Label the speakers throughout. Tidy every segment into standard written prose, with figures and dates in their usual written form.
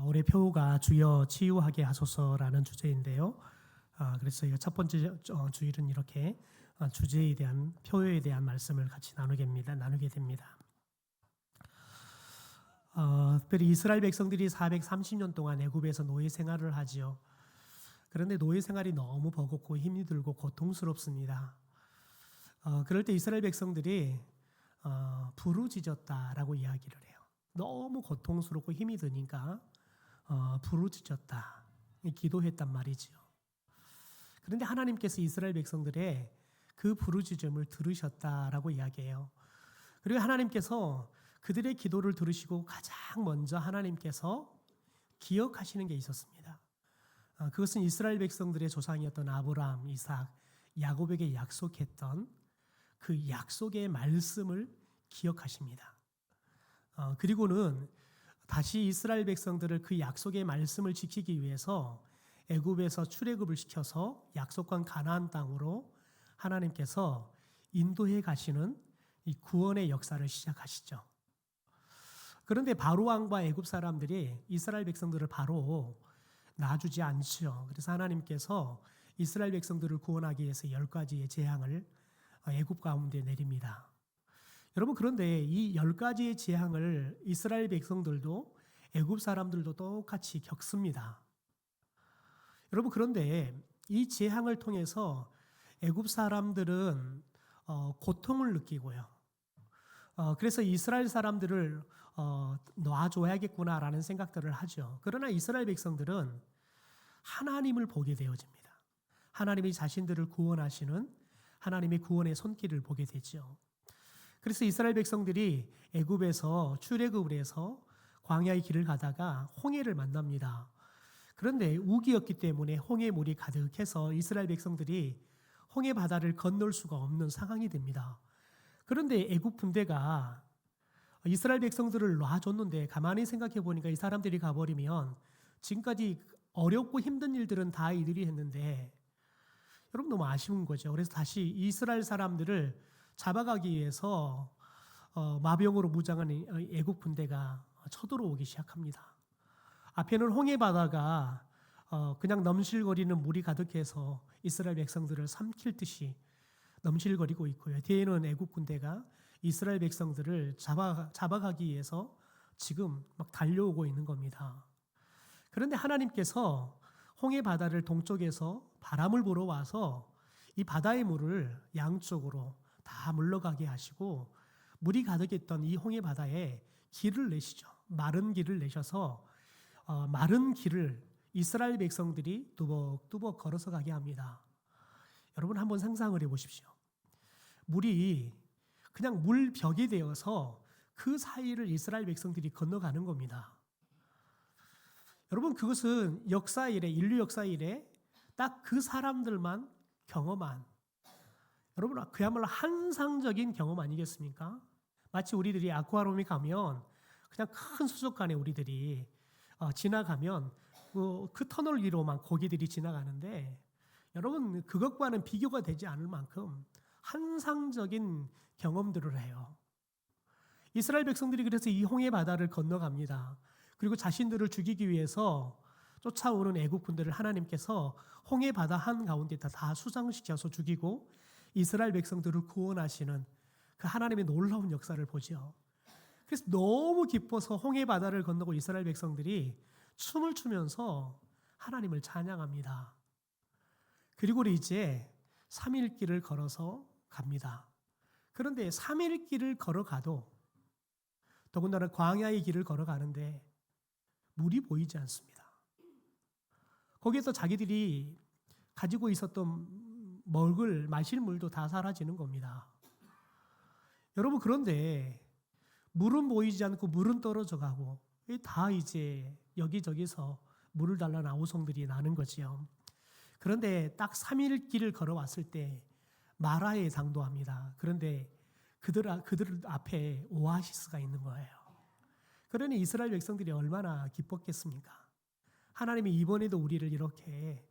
Speaker 1: 올해 표가 주여 치유하게 하소서라는 주제인데요. 그래서 이 첫 번째 주일은 이렇게 주제에 대한 표에 대한 말씀을 같이 나누게 됩니다. 특별히 이스라엘 백성들이 430년 동안 애굽에서 노예 생활을 하지요. 그런데 노예 생활이 너무 버겁고 힘이 들고 고통스럽습니다. 그럴 때 이스라엘 백성들이 부르짖었다라고 이야기를 해요. 너무 고통스럽고 힘이 드니까 부르짖었다, 기도했단 말이지요. 그런데 하나님께서 이스라엘 백성들의 그 부르짖음을 들으셨다라고 이야기해요. 그리고 하나님께서 그들의 기도를 들으시고 가장 먼저 하나님께서 기억하시는 게 있었습니다. 그것은 이스라엘 백성들의 조상이었던 아브라함, 이삭, 야곱에게 약속했던 그 약속의 말씀을 기억하십니다. 그리고는 다시 이스라엘 백성들을 그 약속의 말씀을 지키기 위해서 애굽에서 출애굽을 시켜서 약속한 가나안 땅으로 하나님께서 인도해 가시는 이 구원의 역사를 시작하시죠. 그런데 바로 왕과 애굽 사람들이 이스라엘 백성들을 바로 놔주지 않죠. 그래서 하나님께서 이스라엘 백성들을 구원하기 위해서 10가지의 재앙을 애굽 가운데 내립니다. 여러분, 그런데 이 10가지의 재앙을 이스라엘 백성들도 애굽 사람들도 똑같이 겪습니다. 여러분, 그런데 이 재앙을 통해서 애굽 사람들은 고통을 느끼고요. 그래서 이스라엘 사람들을 놔줘야겠구나라는 생각들을 하죠. 그러나 이스라엘 백성들은 하나님을 보게 되어집니다. 하나님이 자신들을 구원하시는 하나님의 구원의 손길을 보게 되죠. 그래서 이스라엘 백성들이 애굽에서 출애굽을 해서 광야의 길을 가다가 홍해를 만납니다. 그런데 우기였기 때문에 홍해물이 가득해서 이스라엘 백성들이 홍해 바다를 건널 수가 없는 상황이 됩니다. 그런데 애굽 군대가 이스라엘 백성들을 놔줬는데 가만히 생각해 보니까 이 사람들이 가버리면 지금까지 어렵고 힘든 일들은 다 이들이 했는데 여러분, 너무 아쉬운 거죠. 그래서 다시 이스라엘 사람들을 잡아가기 위해서 마병으로 무장한 애국 군대가 쳐들어오기 시작합니다. 앞에는 홍해 바다가 그냥 넘실거리는 물이 가득해서 이스라엘 백성들을 삼킬 듯이 넘실거리고 있고요. 뒤에는 애국 군대가 이스라엘 백성들을 잡아가기 위해서 지금 막 달려오고 있는 겁니다. 그런데 하나님께서 홍해 바다를 동쪽에서 바람을 불어 와서 이 바다의 물을 양쪽으로 다 물러가게 하시고 물이 가득했던 이 홍해 바다에 길을 내시죠. 마른 길을 내셔서 마른 길을 이스라엘 백성들이 뚜벅뚜벅 걸어서 가게 합니다. 여러분, 한번 상상을 해보십시오. 물이 그냥 물벽이 되어서 그 사이를 이스라엘 백성들이 건너가는 겁니다. 여러분, 그것은 인류 역사 이래 딱 그 사람들만 경험한, 여러분, 그야말로 환상적인 경험 아니겠습니까? 마치 우리들이 아쿠아리움에 가면 그냥 큰 수족관에 우리들이 지나가면 그 터널 위로만 고기들이 지나가는데, 여러분, 그것과는 비교가 되지 않을 만큼 환상적인 경험들을 해요. 이스라엘 백성들이 그래서 이 홍해 바다를 건너갑니다. 그리고 자신들을 죽이기 위해서 쫓아오는 애국 군대를 하나님께서 홍해 바다 한가운데 다 수장시켜서 죽이고 이스라엘 백성들을 구원하시는 그 하나님의 놀라운 역사를 보죠. 그래서 너무 기뻐서 홍해 바다를 건너고 이스라엘 백성들이 춤을 추면서 하나님을 찬양합니다. 그리고 이제 3일 길을 걸어서 갑니다. 그런데 3일 길을 걸어가도, 더군다나 광야의 길을 걸어가는데 물이 보이지 않습니다. 거기에서 자기들이 가지고 있었던 마실 물도 다 사라지는 겁니다. 여러분, 그런데 물은 보이지 않고 물은 떨어져 가고 다 이제 여기저기서 물을 달라는 아우성들이 나는 거지요. 그런데 딱 3일 길을 걸어왔을 때 마라에 당도합니다. 그런데 그들 앞에 오아시스가 있는 거예요. 그러니 이스라엘 백성들이 얼마나 기뻤겠습니까? 하나님이 이번에도 우리를 이렇게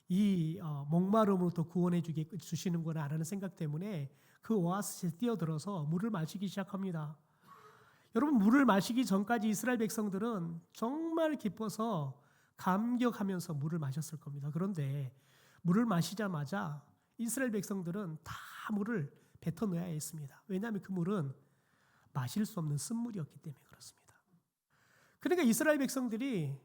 Speaker 1: 이 목마름으로부터 구원해 주시는구나라는 생각 때문에 그 오아시스에 뛰어들어서 물을 마시기 시작합니다. 여러분, 물을 마시기 전까지 이스라엘 백성들은 정말 기뻐서 감격하면서 물을 마셨을 겁니다. 그런데 물을 마시자마자 이스라엘 백성들은 다 물을 뱉어내야 했습니다. 왜냐하면 그 물은 마실 수 없는 쓴물이었기 때문에 그렇습니다. 그러니까 이스라엘 백성들이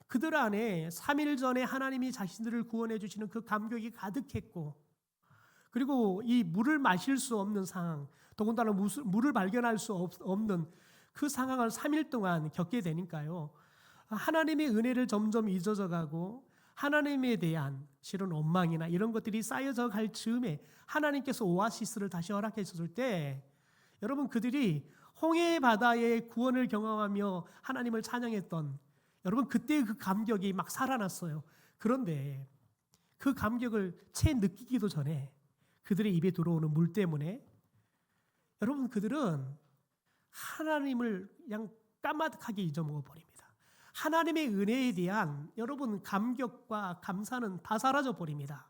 Speaker 1: 그들 안에 3일 전에 하나님이 자신들을 구원해 주시는 그 감격이 가득했고, 그리고 이 물을 마실 수 없는 상황, 더군다나 물을 발견할 수 없는 그 상황을 3일 동안 겪게 되니까요, 하나님의 은혜를 점점 잊어져 가고 하나님에 대한 실은 원망이나 이런 것들이 쌓여져 갈 즈음에 하나님께서 오아시스를 다시 허락해 줬을 때, 여러분, 그들이 홍해 바다의 구원을 경험하며 하나님을 찬양했던, 여러분, 그때 그 감격이 막 살아났어요. 그런데 그 감격을 채 느끼기도 전에 그들의 입에 들어오는 물 때문에 여러분, 그들은 하나님을 그냥 까마득하게 잊어먹어 버립니다. 하나님의 은혜에 대한 여러분 감격과 감사는 다 사라져 버립니다.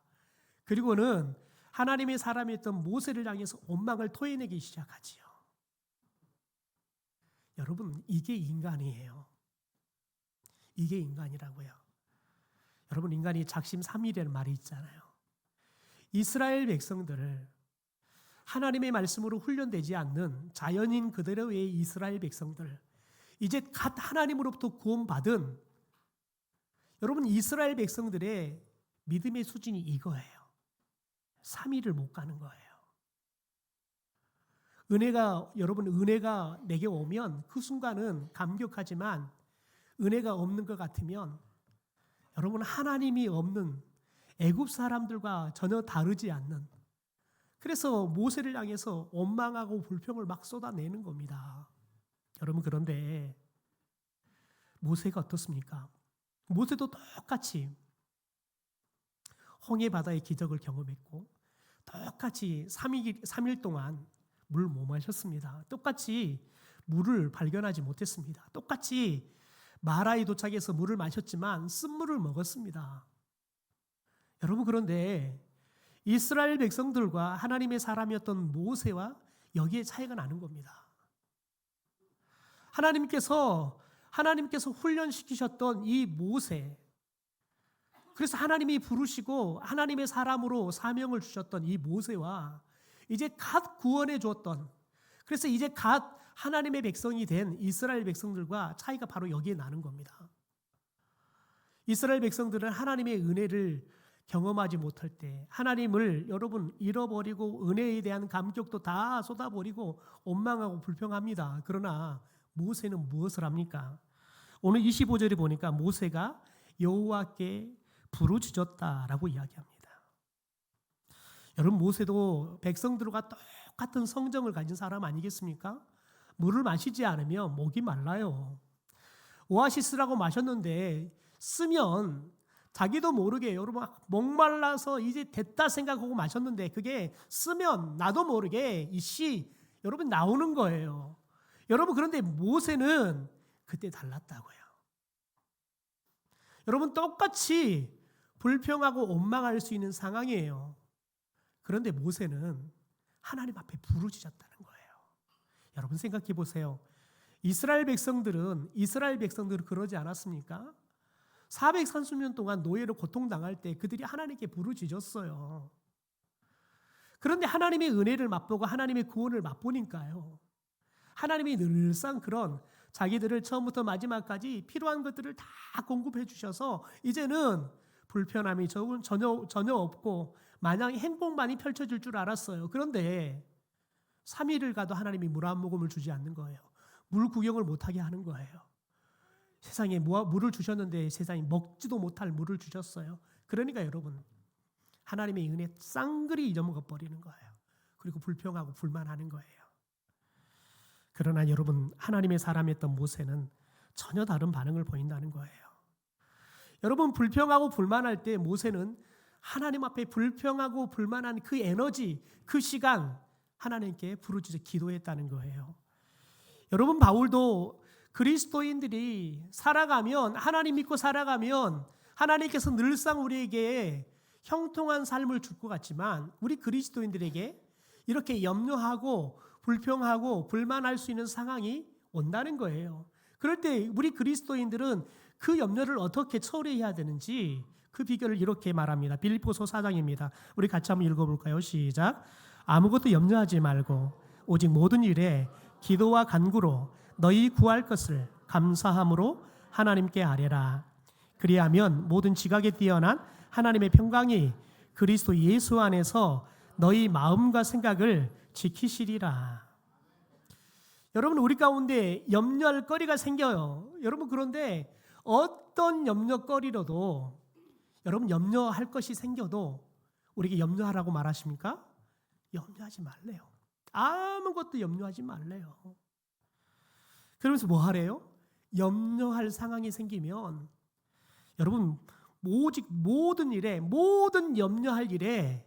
Speaker 1: 그리고는 하나님의 사람이었던 모세를 향해서 원망을 토해내기 시작하지요. 여러분, 이게 인간이에요. 이게 인간이라고요. 여러분, 인간이 작심삼일이라는 말이 있잖아요. 이스라엘 백성들을 하나님의 말씀으로 훈련되지 않는 자연인 그대로의 이스라엘 백성들, 이제 갓 하나님으로부터 구원받은 여러분 이스라엘 백성들의 믿음의 수준이 이거예요. 3일을 못 가는 거예요. 여러분, 은혜가 내게 오면 그 순간은 감격하지만 은혜가 없는 것 같으면 여러분, 하나님이 없는 애굽 사람들과 전혀 다르지 않는, 그래서 모세를 향해서 원망하고 불평을 막 쏟아내는 겁니다. 여러분, 그런데 모세가 어떻습니까? 모세도 똑같이 홍해 바다의 기적을 경험했고 똑같이 3일 동안 물 못 마셨습니다. 똑같이 물을 발견하지 못했습니다. 똑같이 마라에 도착해서 물을 마셨지만 쓴물을 먹었습니다. 여러분, 그런데 이스라엘 백성들과 하나님의 사람이었던 모세와 여기에 차이가 나는 겁니다. 하나님께서 훈련시키셨던 이 모세, 그래서 하나님이 부르시고 하나님의 사람으로 사명을 주셨던 이 모세와 이제 갓 구원해 주었던, 그래서 이제 갓 하나님의 백성이 된 이스라엘 백성들과 차이가 바로 여기에 나는 겁니다. 이스라엘 백성들은 하나님의 은혜를 경험하지 못할 때 하나님을 여러분 잃어버리고 은혜에 대한 감격도 다 쏟아버리고 원망하고 불평합니다. 그러나 모세는 무엇을 합니까? 오늘 25절에 보니까 모세가 여호와께 부르짖었다라고 이야기합니다. 여러분, 모세도 백성들과 똑같은 성정을 가진 사람 아니겠습니까? 물을 마시지 않으면 목이 말라요. 오아시스라고 마셨는데 쓰면 자기도 모르게 여러분 목말라서 이제 됐다 생각하고 마셨는데 그게 쓰면 나도 모르게 이 씨 여러분 나오는 거예요. 여러분, 그런데 모세는 그때 달랐다고요. 여러분, 똑같이 불평하고 원망할 수 있는 상황이에요. 그런데 모세는 하나님 앞에 부르짖었다는 거예요. 여러분, 생각해 보세요. 이스라엘 백성들은 그러지 않았습니까? 430년 동안 노예로 고통당할 때 그들이 하나님께 부르짖었어요. 그런데 하나님의 은혜를 맛보고 하나님의 구원을 맛보니까요, 하나님이 늘상 그런 자기들을 처음부터 마지막까지 필요한 것들을 다 공급해 주셔서 이제는 불편함이 전혀 없고 마냥 행복만이 펼쳐질 줄 알았어요. 그런데 3일을 가도 하나님이 물 한 모금을 주지 않는 거예요. 물 구경을 못하게 하는 거예요. 세상에 물을 주셨는데 세상에 먹지도 못할 물을 주셨어요. 그러니까 여러분, 하나님의 은혜 쌍그리 잊어먹어 버리는 거예요. 그리고 불평하고 불만하는 거예요. 그러나 여러분, 하나님의 사람이었던 모세는 전혀 다른 반응을 보인다는 거예요. 여러분, 불평하고 불만할 때 모세는 하나님 앞에 불평하고 불만한 그 에너지, 그 시간 하나님께 부르짖어 기도했다는 거예요. 여러분, 바울도 그리스도인들이 살아가면, 하나님 믿고 살아가면 하나님께서 늘상 우리에게 형통한 삶을 줄 것 같지만 우리 그리스도인들에게 이렇게 염려하고 불평하고 불만할 수 있는 상황이 온다는 거예요. 그럴 때 우리 그리스도인들은 그 염려를 어떻게 처리해야 되는지 그 비결을 이렇게 말합니다. 빌립보서 4장입니다. 우리 같이 한번 읽어볼까요? 시작. 아무것도 염려하지 말고 오직 모든 일에 기도와 간구로 너희 구할 것을 감사함으로 하나님께 아뢰라. 그리하면 모든 지각에 뛰어난 하나님의 평강이 그리스도 예수 안에서 너희 마음과 생각을 지키시리라. 여러분, 우리 가운데 염려할 거리가 생겨요. 여러분, 그런데 어떤 염려거리로도, 여러분 염려할 것이 생겨도 우리에게 염려하라고 말하십니까? 염려하지 말래요. 아무것도 염려하지 말래요. 그러면서 뭐 하래요? 염려할 상황이 생기면 여러분 오직 모든 일에, 모든 염려할 일에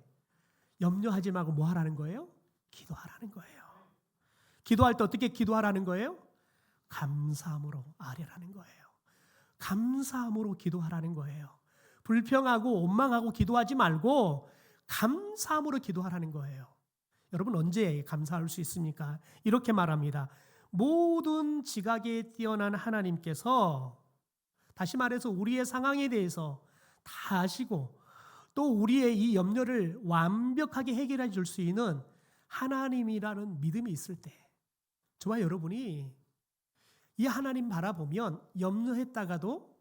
Speaker 1: 염려하지 말고 뭐 하라는 거예요? 기도하라는 거예요. 기도할 때 어떻게 기도하라는 거예요? 감사함으로 아뢰라는 거예요. 감사함으로 기도하라는 거예요. 불평하고 원망하고 기도하지 말고 감사함으로 기도하라는 거예요. 여러분 언제 감사할 수 있습니까? 이렇게 말합니다. 모든 지각에 뛰어난 하나님께서, 다시 말해서 우리의 상황에 대해서 다 아시고 또 우리의 이 염려를 완벽하게 해결해 줄 수 있는 하나님이라는 믿음이 있을 때, 저와 여러분이 이 하나님 바라보면, 염려했다가도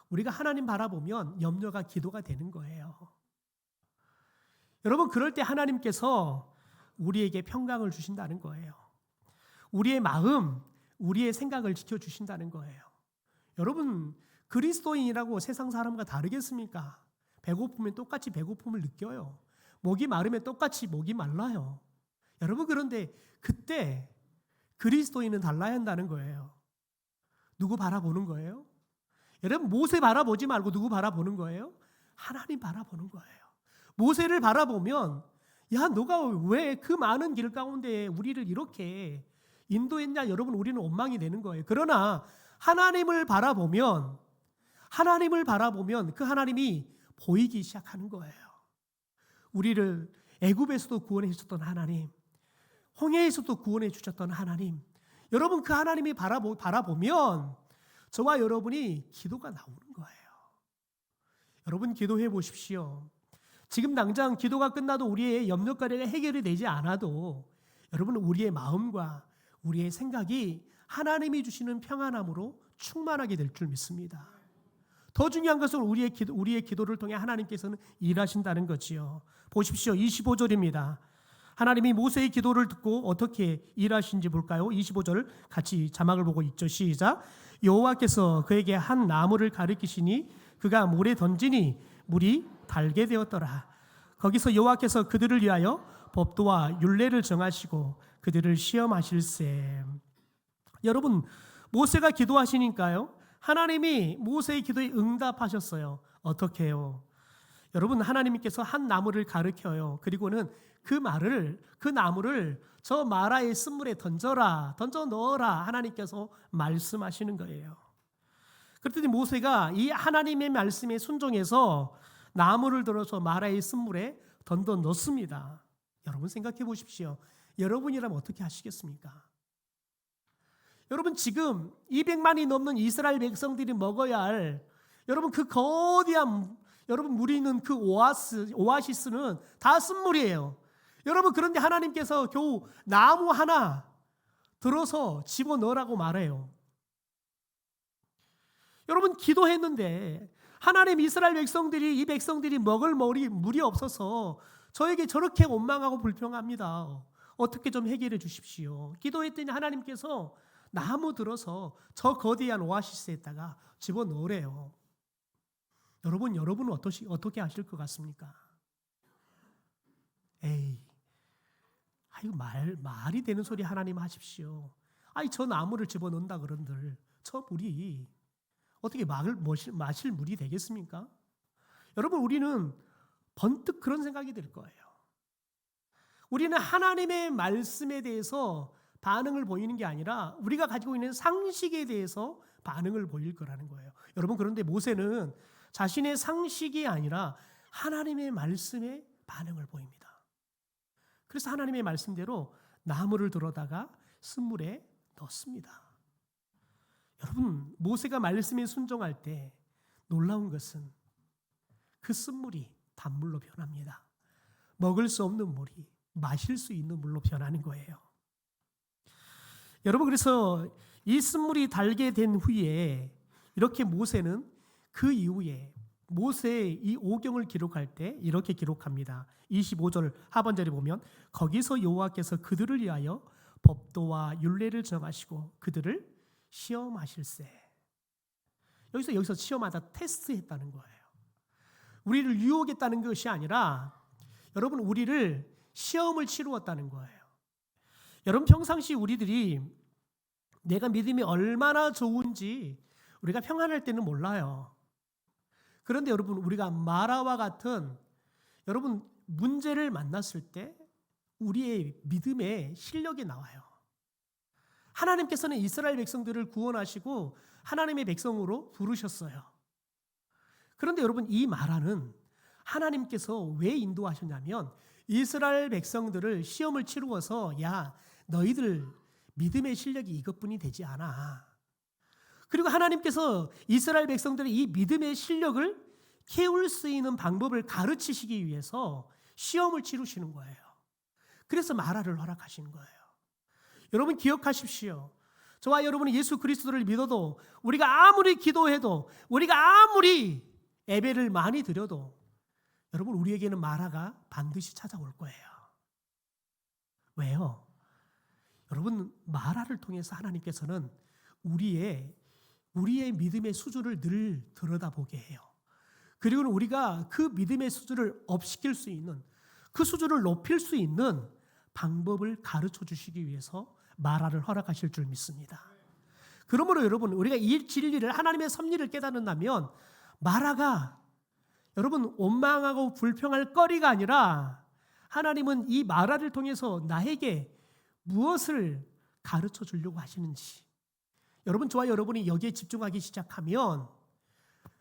Speaker 1: 우리가 하나님 바라보면 염려가 기도가 되는 거예요. 여러분, 그럴 때 하나님께서 우리에게 평강을 주신다는 거예요. 우리의 마음, 우리의 생각을 지켜주신다는 거예요. 여러분, 그리스도인이라고 세상 사람과 다르겠습니까? 배고프면 똑같이 배고픔을 느껴요. 목이 마르면 똑같이 목이 말라요. 여러분, 그런데 그때 그리스도인은 달라야 한다는 거예요. 누구 바라보는 거예요? 여러분, 모세 바라보지 말고 누구 바라보는 거예요? 하나님 바라보는 거예요. 모세를 바라보면, 야, 너가 왜 그 많은 길 가운데 우리를 이렇게 인도했냐? 여러분, 우리는 원망이 되는 거예요. 그러나 하나님을 바라보면 그 하나님이 보이기 시작하는 거예요. 우리를 애굽에서도 구원해 주셨던 하나님, 홍해에서도 구원해 주셨던 하나님, 여러분 그 하나님이 바라보면 저와 여러분이 기도가 나오는 거예요. 여러분 기도해 보십시오. 지금 당장 기도가 끝나도 우리의 염려거리가 해결이 되지 않아도 여러분 우리의 마음과 우리의 생각이 하나님이 주시는 평안함으로 충만하게 될 줄 믿습니다. 더 중요한 것은 우리의 기도를 통해 하나님께서는 일하신다는 거지요. 보십시오. 25절입니다. 하나님이 모세의 기도를 듣고 어떻게 일하신지 볼까요? 25절 같이 자막을 보고 읽죠. 시작. 여호와께서 그에게 한 나무를 가리키시니 그가 물에 던지니 물이 달게 되었더라. 거기서 여호와께서 그들을 위하여 법도와 율례를 정하시고 그들을 시험하실세. 여러분, 모세가 기도하시니까요, 하나님이 모세의 기도에 응답하셨어요. 어떻게 해요? 여러분, 하나님께서 한 나무를 가르쳐요. 그리고는 그 나무를 저 마라의 쓴물에 던져 넣어라. 하나님께서 말씀하시는 거예요. 그랬더니 모세가 이 하나님의 말씀에 순종해서 나무를 들어서 마라의 쓴물에 던져 넣습니다. 여러분 생각해 보십시오. 여러분이라면 어떻게 하시겠습니까? 여러분, 지금 200만이 넘는 이스라엘 백성들이 먹어야 할 여러분 그 거대한 여러분 물이 있는 그 오아시스는 다 쓴물이에요. 여러분, 그런데 하나님께서 겨우 나무 하나 들어서 집어넣으라고 말해요. 여러분, 기도했는데 하나님, 이스라엘 백성들이, 이 백성들이 먹을 물이 없어서 저에게 저렇게 원망하고 불평합니다. 어떻게 좀 해결해 주십시오. 기도했더니 하나님께서 나무 들어서 저 거대한 오아시스에다가 집어넣으래요. 여러분은 어떻게 하실 것 같습니까? 에이, 아유, 말이 되는 소리 하나님 하십시오. 아이, 저 나무를 집어넣는다 그런들 저 물이 어떻게 마실 물이 되겠습니까? 여러분, 우리는 번뜩 그런 생각이 들 거예요. 우리는 하나님의 말씀에 대해서 반응을 보이는 게 아니라 우리가 가지고 있는 상식에 대해서 반응을 보일 거라는 거예요. 여러분, 그런데 모세는 자신의 상식이 아니라 하나님의 말씀에 반응을 보입니다. 그래서 하나님의 말씀대로 나무를 들어다가 쓴물에 넣습니다. 여러분, 모세가 말씀에 순종할 때 놀라운 것은 그 쓴물이 단물로 변합니다. 먹을 수 없는 물이 마실 수 있는 물로 변하는 거예요. 여러분, 그래서 이 쓴물이 달게 된 후에 이렇게 모세는 그 이후에 모세의 이 오경을 기록할 때 이렇게 기록합니다. 25절 하반절에 보면 거기서 여호와께서 그들을 위하여 법도와 율례를 정하시고 그들을 시험하실세. 여기서 시험하다, 테스트했다는 거예요. 우리를 유혹했다는 것이 아니라 여러분, 우리를 시험을 치루었다는 거예요. 여러분, 평상시 우리들이 내가 믿음이 얼마나 좋은지 우리가 평안할 때는 몰라요. 그런데 여러분, 우리가 마라와 같은 여러분 문제를 만났을 때 우리의 믿음의 실력이 나와요. 하나님께서는 이스라엘 백성들을 구원하시고 하나님의 백성으로 부르셨어요. 그런데 여러분, 이 마라는 하나님께서 왜 인도하셨냐면 이스라엘 백성들을 시험을 치루어서 야, 너희들 믿음의 실력이 이것뿐이 되지 않아. 그리고 하나님께서 이스라엘 백성들의 이 믿음의 실력을 키울 수 있는 방법을 가르치시기 위해서 시험을 치르시는 거예요. 그래서 마라를 허락하시는 거예요. 여러분, 기억하십시오. 저와 여러분이 예수 그리스도를 믿어도, 우리가 아무리 기도해도, 우리가 아무리 예배를 많이 드려도 여러분, 우리에게는 마라가 반드시 찾아올 거예요. 왜요? 여러분, 마라를 통해서 하나님께서는 우리의 믿음의 수준을 늘 들여다보게 해요. 그리고 우리가 그 믿음의 수준을 업시킬 수 있는, 그 수준을 높일 수 있는 방법을 가르쳐 주시기 위해서 마라를 허락하실 줄 믿습니다. 그러므로 여러분, 우리가 이 진리를, 하나님의 섭리를 깨닫는다면 마라가 여러분 원망하고 불평할 거리가 아니라 하나님은 이 마라를 통해서 나에게 무엇을 가르쳐 주려고 하시는지, 여러분, 저와 여러분이 여기에 집중하기 시작하면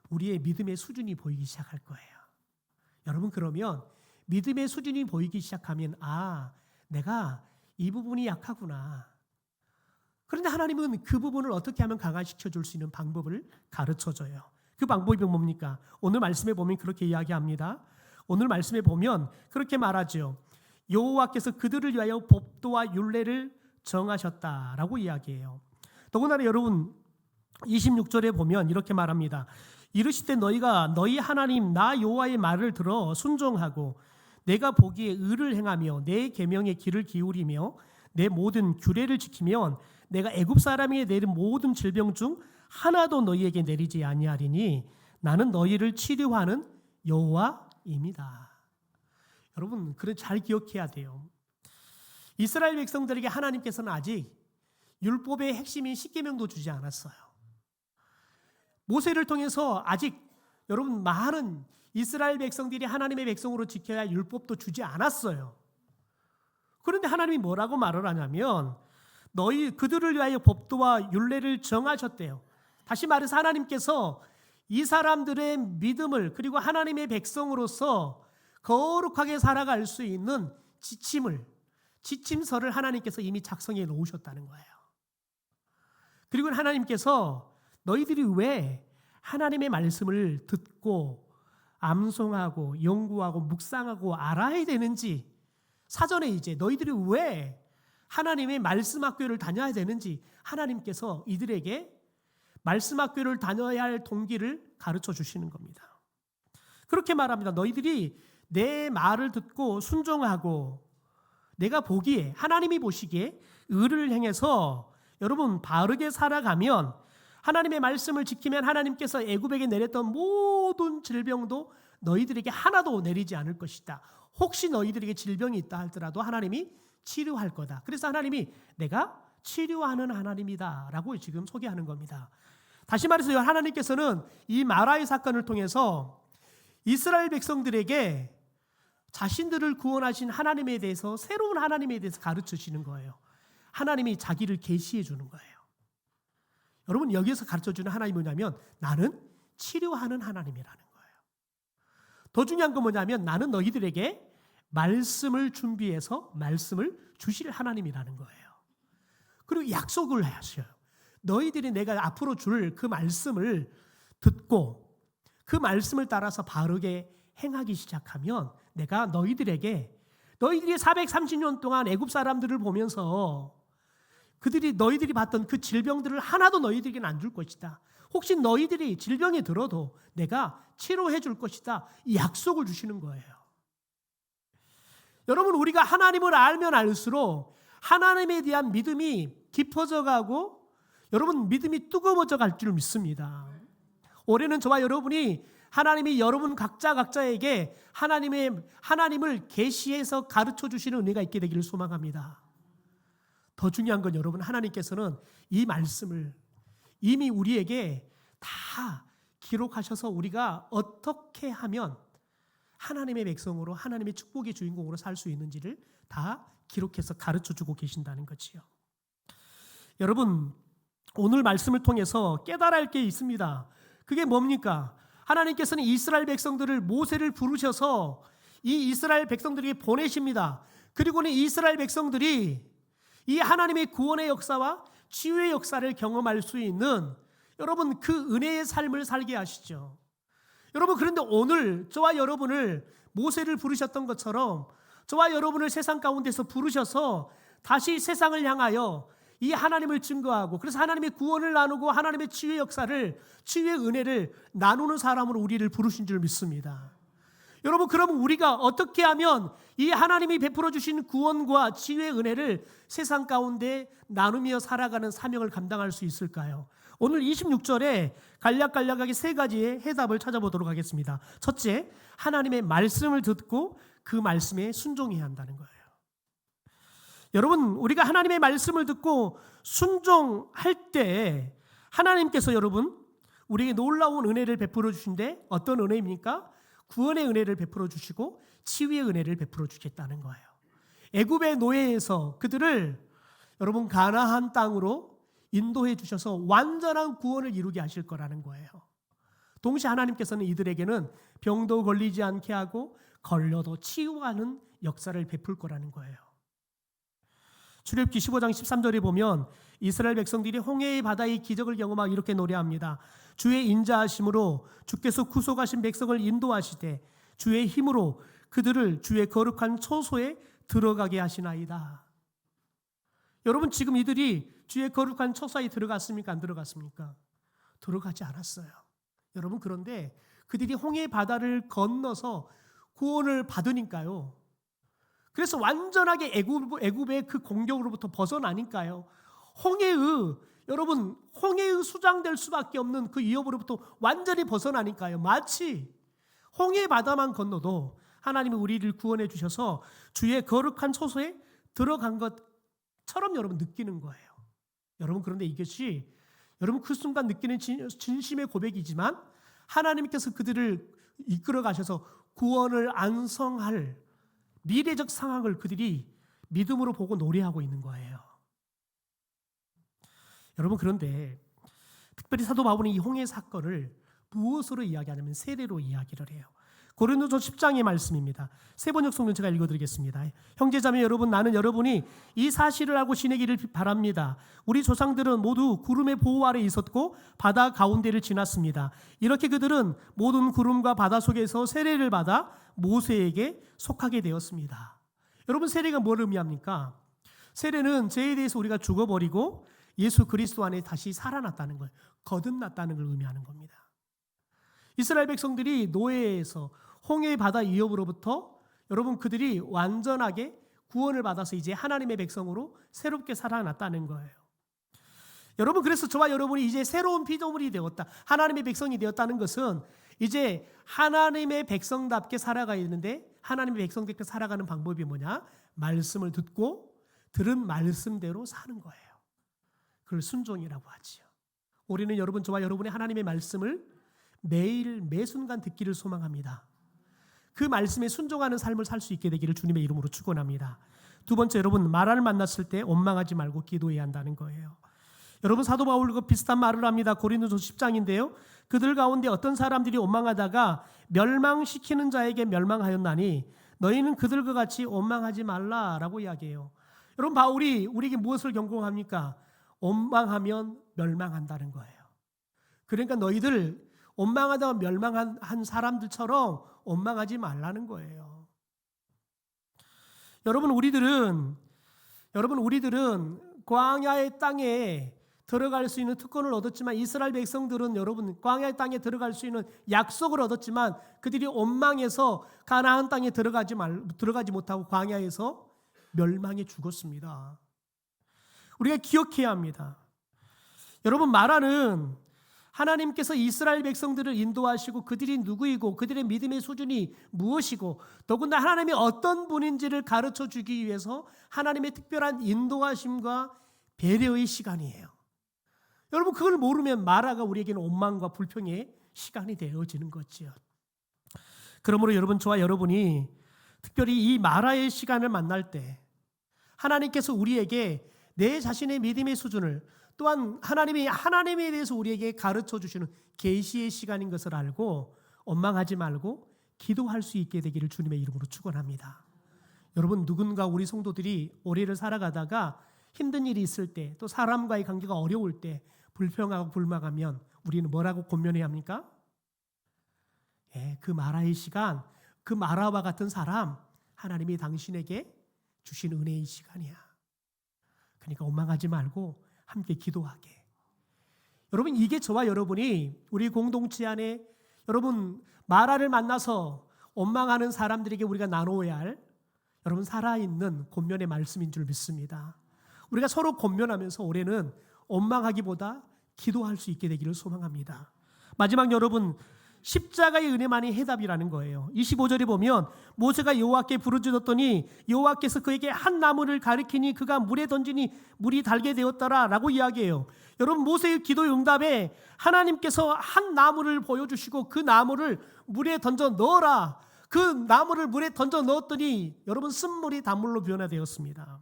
Speaker 1: 우리의 믿음의 수준이 보이기 시작할 거예요. 여러분, 그러면 믿음의 수준이 보이기 시작하면 내가 이 부분이 약하구나. 그런데 하나님은 그 부분을 어떻게 하면 강화시켜 줄 수 있는 방법을 가르쳐 줘요. 그 방법이 뭡니까? 오늘 말씀에 보면 그렇게 이야기합니다. 오늘 말씀에 보면 그렇게 말하죠. 여호와께서 그들을 위하여 법도와 율례를 정하셨다라고 이야기해요. 더군다나 여러분 26절에 보면 이렇게 말합니다. 이르시되 너희가 너희 하나님 나 여호와의 말을 들어 순종하고 내가 보기에 의를 행하며 내 계명의 귀를 기울이며 내 모든 규례를 지키면 내가 애굽 사람에게 내린 모든 질병 중 하나도 너희에게 내리지 아니하리니 나는 너희를 치료하는 여호와입니다. 여러분, 그래 잘 기억해야 돼요. 이스라엘 백성들에게 하나님께서는 아직 율법의 핵심인 십계명도 주지 않았어요. 모세를 통해서 아직 여러분 많은 이스라엘 백성들이 하나님의 백성으로 지켜야 할 율법도 주지 않았어요. 그런데 하나님이 뭐라고 말을 하냐면 그들을 위하여 법도와 율례를 정하셨대요. 다시 말해서 하나님께서 이 사람들의 믿음을, 그리고 하나님의 백성으로서 거룩하게 살아갈 수 있는 지침서를 하나님께서 이미 작성해 놓으셨다는 거예요. 그리고 하나님께서 너희들이 왜 하나님의 말씀을 듣고 암송하고 연구하고 묵상하고 알아야 되는지, 사전에 이제 너희들이 왜 하나님의 말씀 학교를 다녀야 되는지 하나님께서 이들에게 말씀 학교를 다녀야 할 동기를 가르쳐 주시는 겁니다. 그렇게 말합니다. 너희들이 내 말을 듣고 순종하고 내가 보기에, 하나님이 보시기에 의를 행해서 여러분 바르게 살아가면, 하나님의 말씀을 지키면 하나님께서 애굽에게 내렸던 모든 질병도 너희들에게 하나도 내리지 않을 것이다. 혹시 너희들에게 질병이 있다 할지라도 하나님이 치료할 거다. 그래서 하나님이 내가 치료하는 하나님이다 라고 지금 소개하는 겁니다. 다시 말해서 하나님께서는 이 마라의 사건을 통해서 이스라엘 백성들에게 자신들을 구원하신 하나님에 대해서, 새로운 하나님에 대해서 가르쳐 주시는 거예요. 하나님이 자기를 계시해 주는 거예요. 여러분, 여기에서 가르쳐 주는 하나님이 뭐냐면 나는 치료하는 하나님이라는 거예요. 더 중요한 건 뭐냐면 나는 너희들에게 말씀을 준비해서 말씀을 주실 하나님이라는 거예요. 그리고 약속을 하셔요. 너희들이 내가 앞으로 줄 그 말씀을 듣고 그 말씀을 따라서 바르게 행하기 시작하면 내가 너희들이 430년 동안 애굽 사람들을 보면서 너희들이 봤던 그 질병들을 하나도 너희들에게는 안 줄 것이다. 혹시 너희들이 질병이 들어도 내가 치료해 줄 것이다. 이 약속을 주시는 거예요. 여러분, 우리가 하나님을 알면 알수록 하나님에 대한 믿음이 깊어져 가고 여러분 믿음이 뜨거워져 갈 줄 믿습니다. 올해는 저와 여러분이 하나님이 여러분 각자에게 하나님을 계시해서 가르쳐 주시는 은혜가 있게 되기를 소망합니다. 더 중요한 건 여러분, 하나님께서는 이 말씀을 이미 우리에게 다 기록하셔서 우리가 어떻게 하면 하나님의 백성으로 하나님의 축복의 주인공으로 살 수 있는지를 다 기록해서 가르쳐 주고 계신다는 거지요. 여러분, 오늘 말씀을 통해서 깨달아야 할 게 있습니다. 그게 뭡니까? 하나님께서는 이스라엘 백성들을 모세를 부르셔서 이 이스라엘 백성들에게 보내십니다. 그리고는 이스라엘 백성들이 이 하나님의 구원의 역사와 치유의 역사를 경험할 수 있는 여러분 그 은혜의 삶을 살게 하시죠. 여러분, 그런데 오늘 저와 여러분을 모세를 부르셨던 것처럼 저와 여러분을 세상 가운데서 부르셔서 다시 세상을 향하여 이 하나님을 증거하고 그래서 하나님의 구원을 나누고 하나님의 치유의 역사를, 치유의 은혜를 나누는 사람으로 우리를 부르신 줄 믿습니다. 여러분, 그러면 우리가 어떻게 하면 이 하나님이 베풀어 주신 구원과 치유의 은혜를 세상 가운데 나누며 살아가는 사명을 감당할 수 있을까요? 오늘 26절에 간략하게 세 가지의 해답을 찾아보도록 하겠습니다. 첫째, 하나님의 말씀을 듣고 그 말씀에 순종해야 한다는 거예요. 여러분, 우리가 하나님의 말씀을 듣고 순종할 때 하나님께서 여러분 우리에게 놀라운 은혜를 베풀어 주신데 어떤 은혜입니까? 구원의 은혜를 베풀어 주시고 치유의 은혜를 베풀어 주겠다는 거예요. 애굽의 노예에서 그들을 여러분 가나안 땅으로 인도해 주셔서 완전한 구원을 이루게 하실 거라는 거예요. 동시에 하나님께서는 이들에게는 병도 걸리지 않게 하고 걸려도 치유하는 역사를 베풀 거라는 거예요. 출애굽기 15장 13절에 보면 이스라엘 백성들이 홍해의 바다의 기적을 경험하고 이렇게 노래합니다. 주의 인자하심으로 주께서 구속하신 백성을 인도하시되 주의 힘으로 그들을 주의 거룩한 초소에 들어가게 하시나이다. 여러분, 지금 이들이 주의 거룩한 초소에 들어갔습니까? 안 들어갔습니까? 들어가지 않았어요. 여러분, 그런데 그들이 홍해 바다를 건너서 구원을 받으니까요. 그래서 완전하게 애굽의 그 공격으로부터 벗어나니까요. 홍해의 수장될 수밖에 없는 그 위협으로부터 완전히 벗어나니까요. 마치 홍해 바다만 건너도 하나님이 우리를 구원해 주셔서 주의 거룩한 초소에 들어간 것처럼 여러분 느끼는 거예요. 여러분, 그런데 이것이 여러분 그 순간 느끼는 진심의 고백이지만 하나님께서 그들을 이끌어 가셔서 구원을 안성할 미래적 상황을 그들이 믿음으로 보고 노래하고 있는 거예요. 여러분, 그런데 특별히 사도 바울은 이 홍해 사건을 무엇으로 이야기하냐면 세례로 이야기를 해요. 고린도서 10장의 말씀입니다. 세번역 성경 제가 읽어드리겠습니다. 형제자매 여러분, 나는 여러분이 이 사실을 알고 지내기를 바랍니다. 우리 조상들은 모두 구름의 보호 아래 있었고 바다 가운데를 지났습니다. 이렇게 그들은 모든 구름과 바다 속에서 세례를 받아 모세에게 속하게 되었습니다. 여러분, 세례가 뭘 의미합니까? 세례는 죄에 대해서 우리가 죽어버리고 예수 그리스도 안에 다시 살아났다는 거예요. 거듭났다는 걸 의미하는 겁니다. 이스라엘 백성들이 노예에서 홍해 바다 위협으로부터 여러분 그들이 완전하게 구원을 받아서 이제 하나님의 백성으로 새롭게 살아났다는 거예요. 여러분, 그래서 저와 여러분이 이제 새로운 피조물이 되었다, 하나님의 백성이 되었다는 것은 이제 하나님의 백성답게 살아가야 되는데 하나님의 백성답게 살아가는 방법이 뭐냐? 말씀을 듣고 들은 말씀대로 사는 거예요. 그걸 순종이라고 하지요. 우리는 여러분, 저와 여러분의 하나님의 말씀을 매일 매순간 듣기를 소망합니다. 그 말씀에 순종하는 삶을 살 수 있게 되기를 주님의 이름으로 축원합니다. 두 번째, 여러분 마라를 만났을 때 원망하지 말고 기도해야 한다는 거예요. 여러분, 사도 바울과 비슷한 말을 합니다. 고린도서 10장인데요. 그들 가운데 어떤 사람들이 원망하다가 멸망시키는 자에게 멸망하였나니 너희는 그들과 같이 원망하지 말라라고 이야기해요. 여러분, 바울이 우리에게 무엇을 경고합니까? 원망하면 멸망한다는 거예요. 그러니까 너희들 원망하다가 멸망한 사람들처럼 원망하지 말라는 거예요. 여러분 우리들은 광야의 땅에 들어갈 수 있는 특권을 얻었지만 이스라엘 백성들은 여러분 광야의 땅에 들어갈 수 있는 약속을 얻었지만 그들이 원망해서 가나안 땅에 들어가지 못하고 광야에서 멸망해 죽었습니다. 우리가 기억해야 합니다. 여러분 마라는 하나님께서 이스라엘 백성들을 인도하시고 그들이 누구이고 그들의 믿음의 수준이 무엇이고 더군다나 하나님이 어떤 분인지를 가르쳐 주기 위해서 하나님의 특별한 인도하심과 배려의 시간이에요. 여러분 그걸 모르면 마라가 우리에게는 원망과 불평의 시간이 되어지는 거지요. 그러므로 여러분 저와 여러분이 특별히 이 마라의 시간을 만날 때 하나님께서 우리에게 내 자신의 믿음의 수준을 또한 하나님에 대해서 우리에게 가르쳐 주시는 계시의 시간인 것을 알고 원망하지 말고 기도할 수 있게 되기를 주님의 이름으로 축원합니다. 여러분 누군가 우리 성도들이 올해를 살아가다가 힘든 일이 있을 때 또 사람과의 관계가 어려울 때 불평하고 불만하면 우리는 뭐라고 권면해야 합니까? 그 마라의 시간, 그 마라와 같은 사람 하나님이 당신에게 주신 은혜의 시간이야. 그러니까 원망하지 말고 함께 기도하게. 여러분 이게 저와 여러분이 우리 공동체 안에 여러분 마라를 만나서 원망하는 사람들에게 우리가 나누어야 할 여러분 살아있는 권면의 말씀인 줄 믿습니다. 우리가 서로 권면하면서 올해는 원망하기보다 기도할 수 있게 되기를 소망합니다. 마지막 여러분 십자가의 은혜만이 해답이라는 거예요. 25절에 보면 모세가 여호와께 부르짖었더니 여호와께서 그에게 한 나무를 가리키니 그가 물에 던지니 물이 달게 되었더라 라고 이야기해요. 여러분 모세의 기도 응답에 하나님께서 한 나무를 보여주시고 그 나무를 물에 던져 넣어라. 그 나무를 물에 던져 넣었더니 여러분 쓴물이 단물로 변화되었습니다.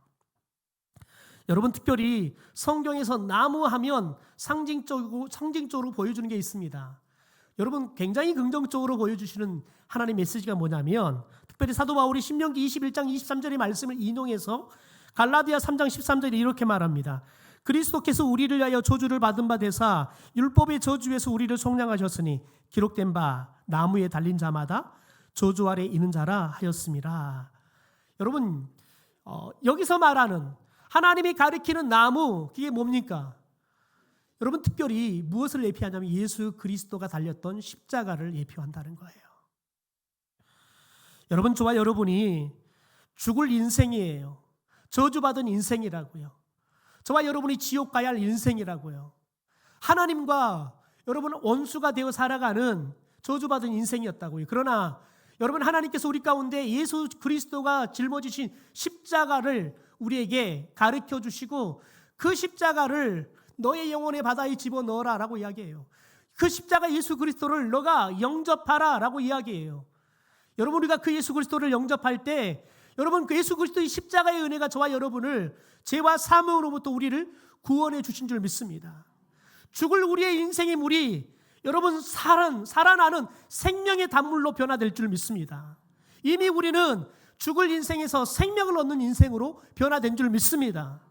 Speaker 1: 여러분 특별히 성경에서 나무 하면 상징적으로 보여주는 게 있습니다. 여러분 굉장히 긍정적으로 보여주시는 하나님 메시지가 뭐냐면 특별히 사도 바울이 신명기 21장 23절의 말씀을 인용해서 갈라디아 3장 13절에 이렇게 말합니다. 그리스도께서 우리를 위하여 저주를 받은 바 되사 율법의 저주에서 우리를 속량하셨으니 기록된 바 나무에 달린 자마다 저주 아래 있는 자라 하였습니다. 여러분 여기서 말하는 하나님이 가리키는 나무 그게 뭡니까? 여러분 특별히 무엇을 예표하냐면 예수 그리스도가 달렸던 십자가를 예표한다는 거예요. 여러분 저와 여러분이 죽을 인생이에요. 저주받은 인생이라고요. 저와 여러분이 지옥 가야 할 인생이라고요. 하나님과 여러분 원수가 되어 살아가는 저주받은 인생이었다고요. 그러나 여러분 하나님께서 우리 가운데 예수 그리스도가 짊어지신 십자가를 우리에게 가르쳐 주시고 그 십자가를 너의 영혼의 바다에 집어넣어라 라고 이야기해요. 그 십자가 예수 그리스도를 너가 영접하라 라고 이야기해요. 여러분 우리가 그 예수 그리스도를 영접할 때 여러분 그 예수 그리스도의 십자가의 은혜가 저와 여러분을 죄와 사망으로부터 우리를 구원해 주신 줄 믿습니다. 죽을 우리의 인생의 물이 여러분 살아나는 생명의 단물로 변화될 줄 믿습니다. 이미 우리는 죽을 인생에서 생명을 얻는 인생으로 변화된 줄 믿습니다.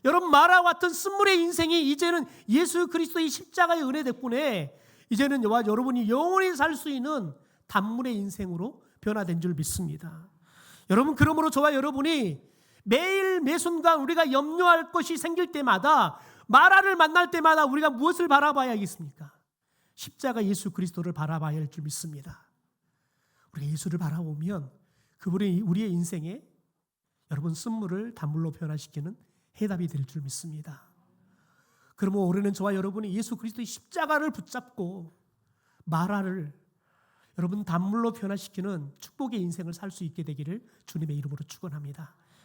Speaker 1: 여러분 마라와 같은 쓴물의 인생이 이제는 예수 그리스도의 십자가의 은혜 덕분에 이제는 여러분이 영원히 살 수 있는 단물의 인생으로 변화된 줄 믿습니다. 여러분 그러므로 저와 여러분이 매일 매순간 우리가 염려할 것이 생길 때마다 마라를 만날 때마다 우리가 무엇을 바라봐야겠습니까? 십자가 예수 그리스도를 바라봐야 할 줄 믿습니다. 우리가 예수를 바라보면 그분이 우리의 인생에 여러분 쓴물을 단물로 변화시키는 해답이 될 줄 믿습니다. 그러면 올해는 저와 여러분이 예수 그리스도의 십자가를 붙잡고 마라를 여러분 단물로 변화시키는 축복의 인생을 살 수 있게 되기를 주님의 이름으로 축원합니다.